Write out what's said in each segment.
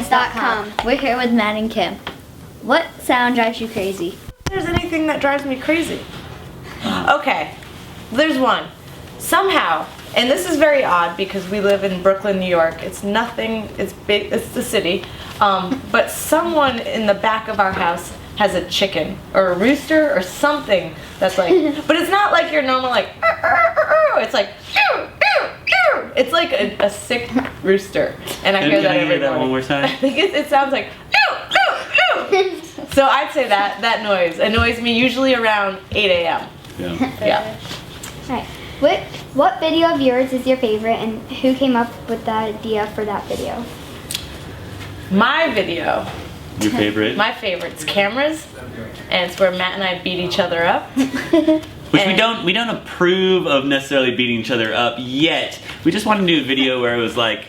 Noise.com. We're here with Matt and Kim. What sound drives you crazy? If there's anything that drives me crazy. Okay, there's one. Somehow, and this is very odd because we live in Brooklyn, New York. It's nothing, it's big, it's the city. But someone in the back of our house has a chicken or a rooster or something that's like, but it's not like your normal like, it's like, it's like a sick rooster. And I hear that every that one morning. more time? I think it sounds like, so I'd say that noise annoys me usually around 8 a.m. Yeah. Alright. What video of yours is your favorite, and who came up with the idea for that video? My video. Your favorite? My favorite's cameras, and it's where Matt and I beat each other up. Which we don't approve of necessarily beating each other up yet. We just want to do a video where it was like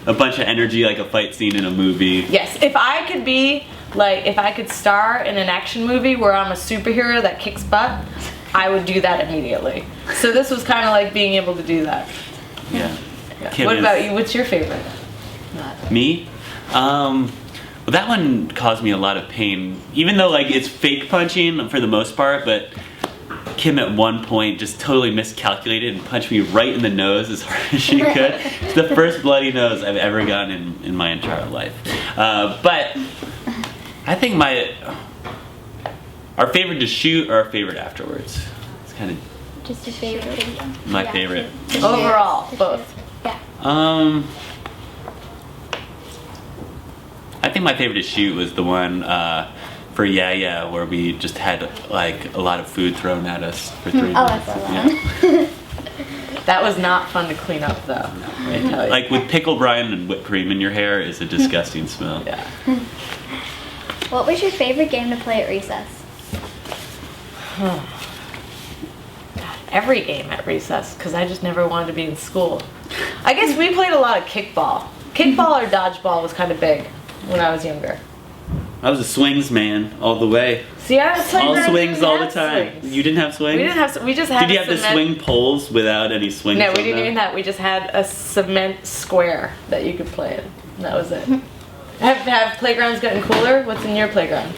a bunch of energy, like a fight scene in a movie. Yes, if I could be like, if I could star in an action movie where I'm a superhero that kicks butt, I would do that immediately. So this was kind of like being able to do that. Yeah. What about you? What's your favorite? Me? Well, that one caused me a lot of pain. Even though like it's fake punching for the most part, but Kim at one point just totally miscalculated and punched me right in the nose as hard as she could. It's the first bloody nose I've ever gotten in my entire life. But I think our favorite to shoot or our favorite afterwards. It's kind of Just your favorite video. my favorite. Overall, both. Yeah. I think my favorite to shoot was the one for Yeah, where we just had like a lot of food thrown at us for 3 minutes. Oh, I saw that. That was not fun to clean up though. I tell you. Like with pickle brine and whipped cream in your hair is a disgusting smell. Yeah. What was your favorite game to play at recess? Every game at recess, because I just never wanted to be in school. I guess we played a lot of kickball. Kickball or dodgeball was kind of big when I was younger. I was a swings man all the way. See, I was playing All around, swings we all didn't the have time. swings. You didn't have swings? We didn't have. We just had. Did you have the swing poles without any swings? No, we on didn't them? even have. We just had a cement square that you could play in. That was it. Have playgrounds gotten cooler? What's in your playground?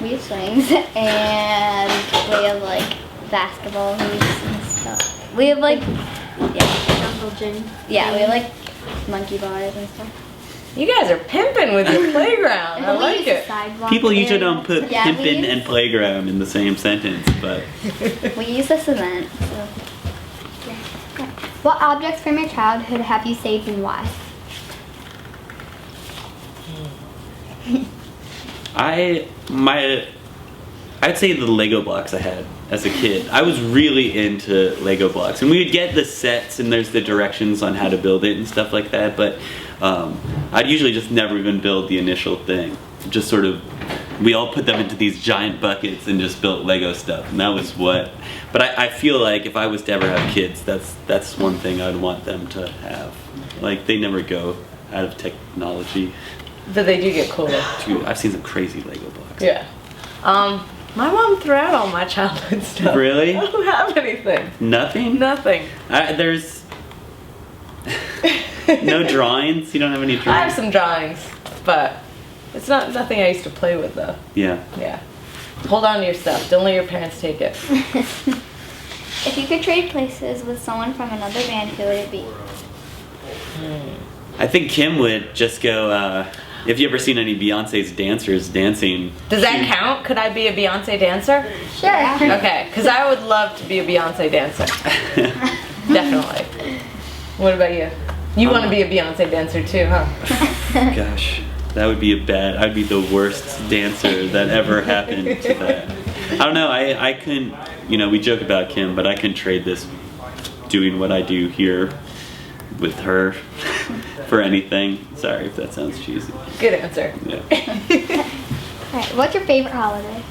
We have swings, and we have like basketball hoops and stuff. We have like, jungle gym. Yeah, we have like monkey bars and stuff. You guys are pimping with your playground. I like it. People usually don't put pimpin' we and playground in the same sentence, but We use the cement. So. Yeah. What objects from your childhood have you saved and why? I'd say the Lego blocks I had as a kid. I was really into Lego blocks, and we would get the sets and there's the directions on how to build it and stuff like that, but I'd usually just never even build the initial thing. Just sort of, we all put them into these giant buckets and just built Lego stuff, and that was what. But I feel like if I was to ever have kids, that's one thing I'd want them to have. Like, they never go out of technology. But they do get cooler. Dude, I've seen some crazy Lego blocks. Yeah. My mom threw out all my childhood stuff. Really? I don't have anything. Nothing? Nothing. There's no drawings? You don't have any drawings? I have some drawings, but it's nothing I used to play with though. Yeah. Yeah. Hold on to your stuff. Don't let your parents take it. If you could trade places with someone from another band, who would it be? I think Kim would just go, if you ever seen any Beyonce's dancers dancing. Does that count? Could I be a Beyonce dancer? Sure. Okay, because I would love to be a Beyonce dancer. Definitely. What about you? You want to be a Beyonce dancer too, huh? Gosh, that would be I'd be the worst dancer that ever happened to that. I don't know, I couldn't, we joke about Kim, but I couldn't trade this doing what I do here with her for anything. Sorry if that sounds cheesy. Good answer. Yeah. Alright, what's your favorite holiday?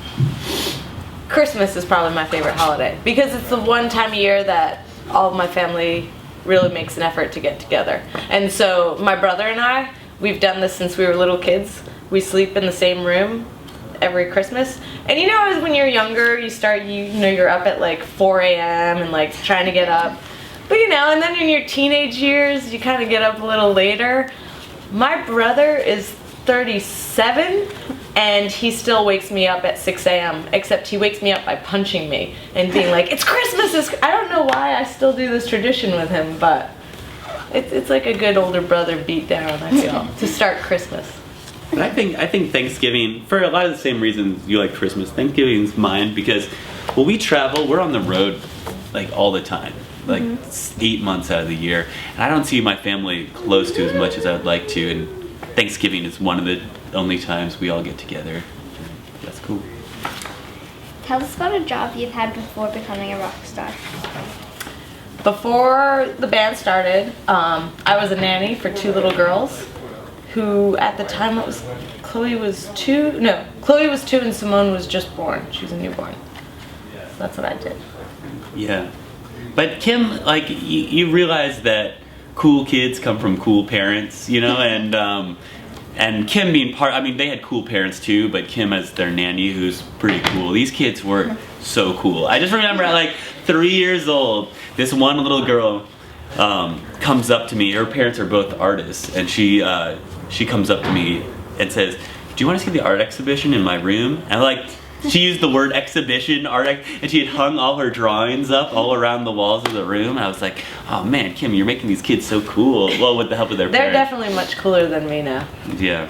Christmas is probably my favorite holiday because it's the one time a year that all of my family really makes an effort to get together. And so my brother and I, we've done this since we were little kids. We sleep in the same room every Christmas. And as when you're younger, you start, you're up at like 4 a.m. and like trying to get up. But and then in your teenage years, you kind of get up a little later. My brother is 37 and he still wakes me up at 6 a.m. except he wakes me up by punching me and being like, it's Christmas! I don't know why I still do this tradition with him, but it's like a good older brother beat down, I feel, to start Christmas. But I think Thanksgiving, for a lot of the same reasons you like Christmas, Thanksgiving's mine because when we travel, we're on the road like all the time, like 8 months out of the year. And I don't see my family close to as much as I would like to. And Thanksgiving is one of the only times we all get together. That's cool. Tell us about a job you've had before becoming a rock star. Before the band started, I was a nanny for 2 little girls who at the time Chloe was 2 and Simone was just born. She was a newborn. So that's what I did. Yeah. But Kim, like, you realize that cool kids come from cool parents, you know, and Kim being they had cool parents too, but Kim as their nanny, who's pretty cool. These kids were so cool. I just remember at like 3 years old, this one little girl comes up to me. Her parents are both artists, and she comes up to me and says, "Do you want to see the art exhibition in my room?" And she used the word exhibition, and she had hung all her drawings up all around the walls of the room. And I was like, oh man, Kim, you're making these kids so cool. Well, with the help of their They're parents. definitely much cooler than me now. Yeah.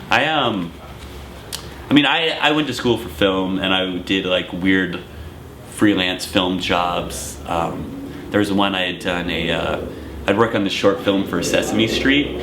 I went to school for film, and I did like weird freelance film jobs. There was one I had done I'd work on this short film for Sesame Street,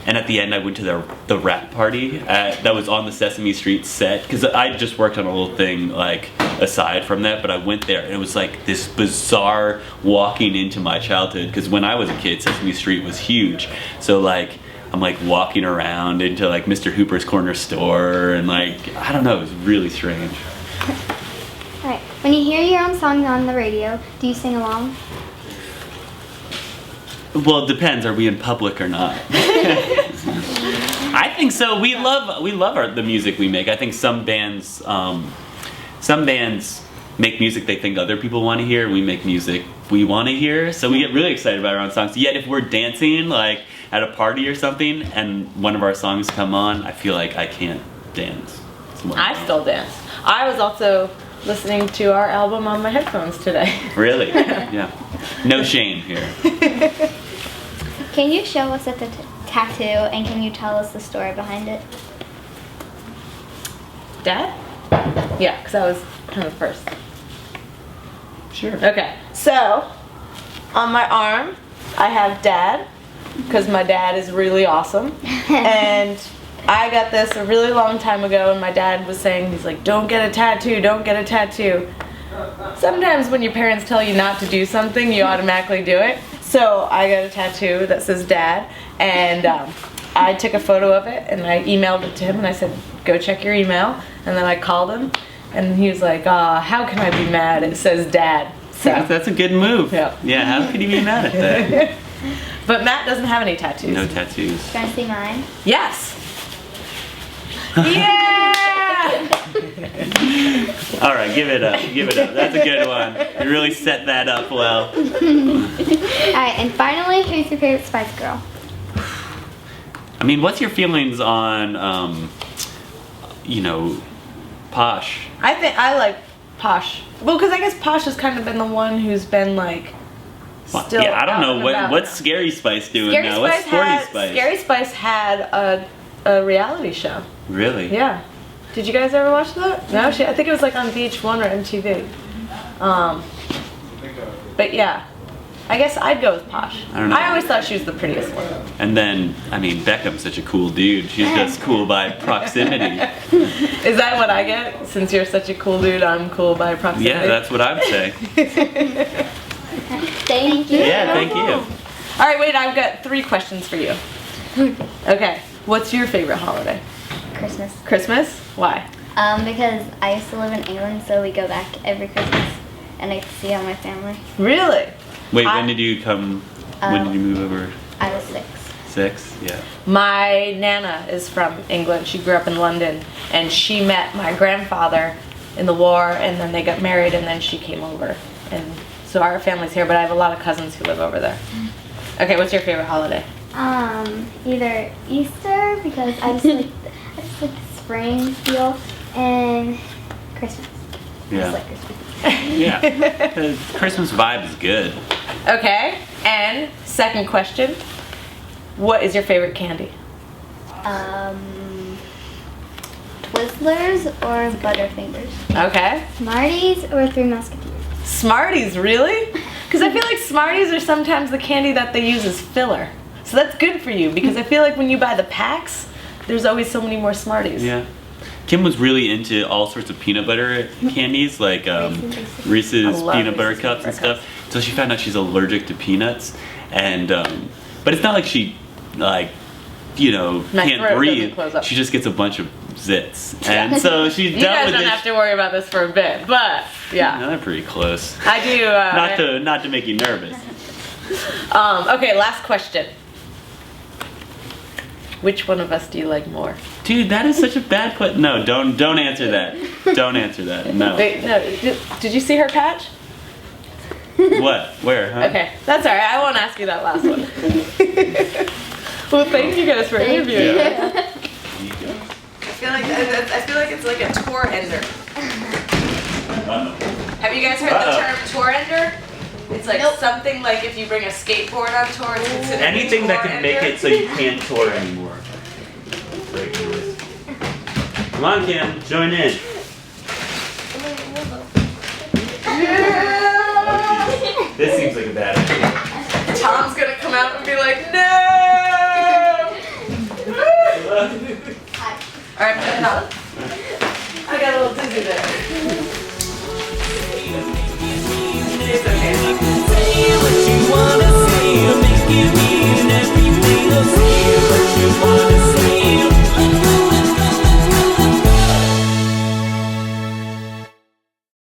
and at the end I went to the rap party that was on the Sesame Street set, because I just worked on a little thing like aside from that, but I went there and it was like this bizarre walking into my childhood, because when I was a kid Sesame Street was huge. So like I'm like walking around into like Mr. Hooper's corner store, and like I don't know, it was really strange. Alright, when you hear your own song on the radio, do you sing along? Well, it depends. Are we in public or not? I think so. We love the music we make. I think some bands make music they think other people want to hear. We make music we want to hear. So we get really excited about our own songs. Yet if we're dancing like at a party or something and one of our songs come on, I feel like I can't dance. I still dance. I was also listening to our album on my headphones today. Really? Yeah. No shame here. Can you show us the tattoo, and can you tell us the story behind it? Dad? Yeah, because I was kind of first. Sure. Okay, so on my arm I have Dad, because my dad is really awesome. And I got this a really long time ago, and my dad was saying, he's like, don't get a tattoo, don't get a tattoo. Sometimes when your parents tell you not to do something, you automatically do it. So I got a tattoo that says Dad, and I took a photo of it and I emailed it to him and I said, go check your email. And then I called him and he was like, how can I be mad? It says Dad. So that's a good move. Yeah. Yeah, how could you be mad at that? But Matt doesn't have any tattoos. No tattoos. Can I see mine? Yes. Yeah! All right, give it up. Give it up. That's a good one. You really set that up well. Alright, and finally, who's your favorite Spice Girl? I mean, what's your feelings on, Posh? I think I like Posh. Well, because I guess Posh has kind of been the one who's been like still. Yeah, I don't out know and what's about. Scary Spice doing Scary now. What's Spice Sporty had, Spice? Scary Spice had a reality show. Really? Yeah. Did you guys ever watch that? No, I think it was like on VH1 or MTV. But yeah, I guess I'd go with Posh. I don't know. I always thought she was the prettiest one. And then, I mean, Beckham's such a cool dude. She's just cool by proximity. Is that what I get? Since you're such a cool dude, I'm cool by proximity. Yeah, that's what I would say. Thank you. Yeah, thank you. All right, wait, I've got 3 questions for you. Okay, what's your favorite holiday? Christmas. Christmas? Why? Because I used to live in England, so we go back every Christmas, and I get to see all my family. Really? Wait, when did you come? When did you move over? I was 6. 6? Yeah. My Nana is from England. She grew up in London, and she met my grandfather in the war, and then they got married, and then she came over. And so our family's here, but I have a lot of cousins who live over there. Okay, what's your favorite holiday? Either Easter because I just like the spring feel, and Christmas. I Yeah. just like Christmas. Yeah. The Christmas vibe is good. Okay. And second question. What is your favorite candy? Twizzlers or Butterfingers? Okay. Smarties or Three Musketeers? Smarties, really? Because I feel like Smarties are sometimes the candy that they use as filler. So that's good for you because I feel like when you buy the packs, there's always so many more Smarties. Yeah. Kim was really into all sorts of peanut butter candies, like Reese's I love peanut butter Reese's cups peanut and butter stuff. So she found out she's allergic to peanuts, and but it's not like she My can't throat breathe. doesn't close up. She just gets a bunch of zits, and so she's You dealt guys with don't it. have to worry about this for a bit, but yeah, No, they're pretty close. I do. Not to make you nervous. Okay, last question. Which one of us do you like more? Dude, that is such a bad question. No, don't answer that. Don't answer that. No. Wait, no. Did you see her patch? What? Where? Huh? Okay, that's all right. I won't ask you that last one. Well, thank you guys for interviewing. Yeah. I feel like it's like a tour ender. Have you guys heard the term tour ender? It's like something like if you bring a skateboard on tour, it's considered Anything a that tour can make ender. it so you can't tour anymore. Come on, Kim, join in. This seems like a bad idea. Tom's gonna come out and be like, no! Alright, Tom. I got a little dizzy there.